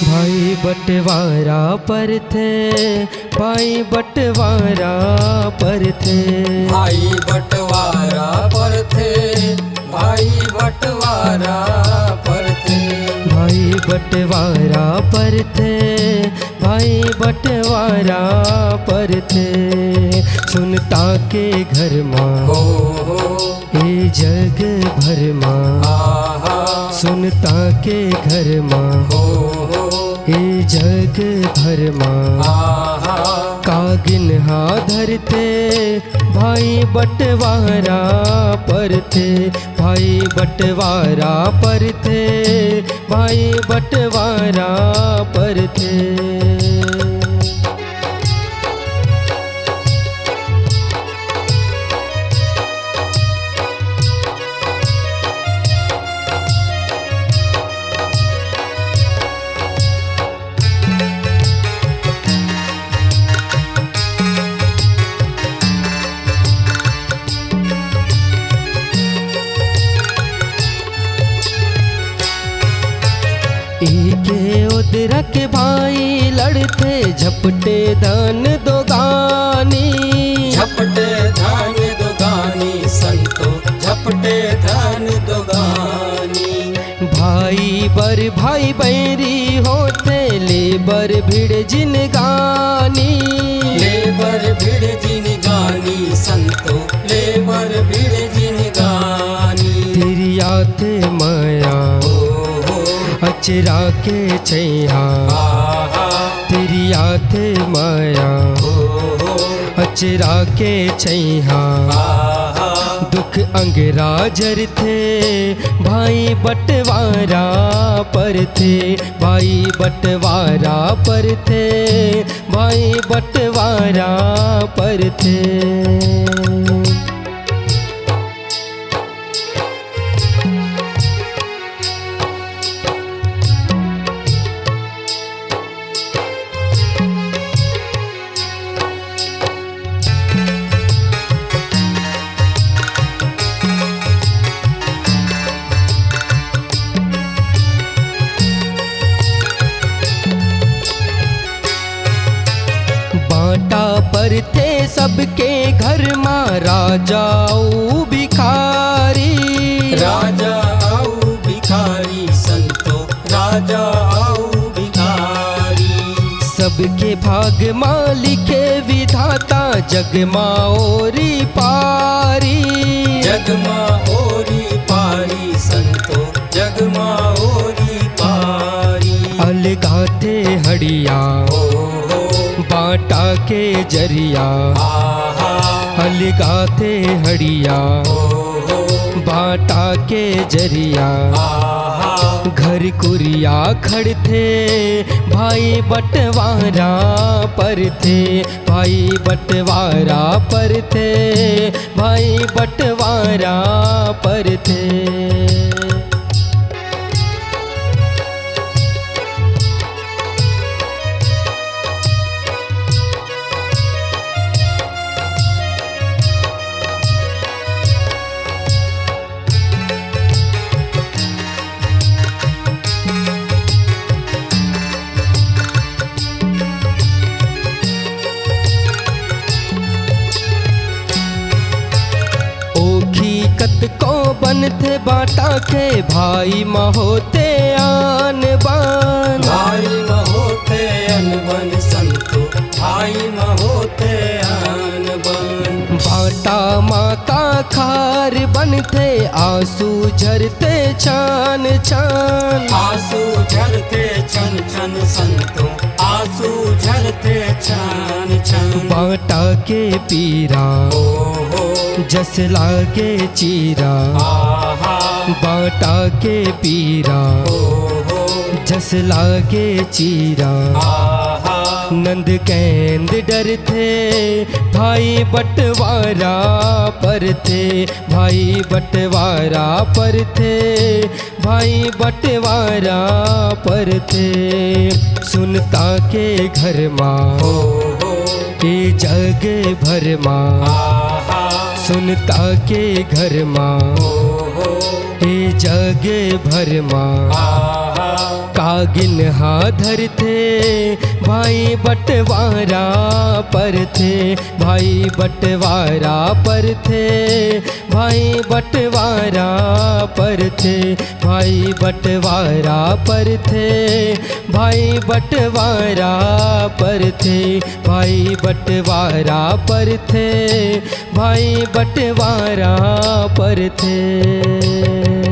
भाई बंटवारा पर थे, भाई बंटवारा पर थे, भाई बंटवारा पर थे, भाई बंटवारा पर थे, भाई बंटवारा पर थे, भाई बंटवारा पर थे। सुनता के घर माँ हो ए जग भर माँ, आहा सुनता के घर माँ हो ए जग भर माँ। आहा कागिन धरते भाई बंटवारा पर थे, भाई बंटवारा पर थे, भाई बंटवारा पर थे। एके उदरा के भाई लड़ते झपटे धन दोगानी, झपटे धान दुगानी संतो झपटे धान दुगानी। भाई बर भाई बैरी होते लेबर भिड़ जिन गानी, लेबर भिड़ जिन गानी संतो लेबर भिड़ जिन गानी। तेरी आते माया अचरा के छैया, आहा तेरी आते माया अचरा के छैया। आहा दुख अंगरा जर थे भाई बंटवारा पर थे, भाई बंटवारा पर थे, भाई बंटवारा पर थे। बाटा पर थे सबके घर माँ राजाऊ भिखारी, राजा आओ भिखारी संतो राजा आओ भिखारी। सबके भाग माँ लिखे विधाता जग माँ ओरी पारी, जगमा ओरी पारी संतो जगमा ओरी पारी। अलगा थे हड़िया बाटा के जरिया, आहा अलगा थे हड़िया बाटा के जरिया। आहा घर कुरिया खड़ थे भाई बंटवारा पर थे, भाई बंटवारा पर थे, भाई बंटवारा पर थे। कत को बन थे बाटा के भाई महोते आन बान, भाई महोते अनबन संतो भाई महोते अनबन। बाटा माँ का खार बन थे आंसू झरते छान छान, आंसू झरते छन छन संतो आंसू झरते छन छन। बाटा के पीरा जस लागे चीरा, आहा बाटा के पीरा जस लागे चीरा। आहा नंद कैंद डर थे भाई बंटवारा पर थे, भाई बंटवारा पर थे, भाई बंटवारा पर थे। सुनता के घर माँ ए जग भर माँ, सुनता के घर माँ ए जग भर माँ। हा कागिन हाधर थे भाई बंटवारा पर थे, भाई बंटवारा पर थे, भाई बंटवारा पर थे, भाई बंटवारा पर थे, भाई बंटवारा पर थे, भाई बंटवारा पर थे, भाई बंटवारा पर थे।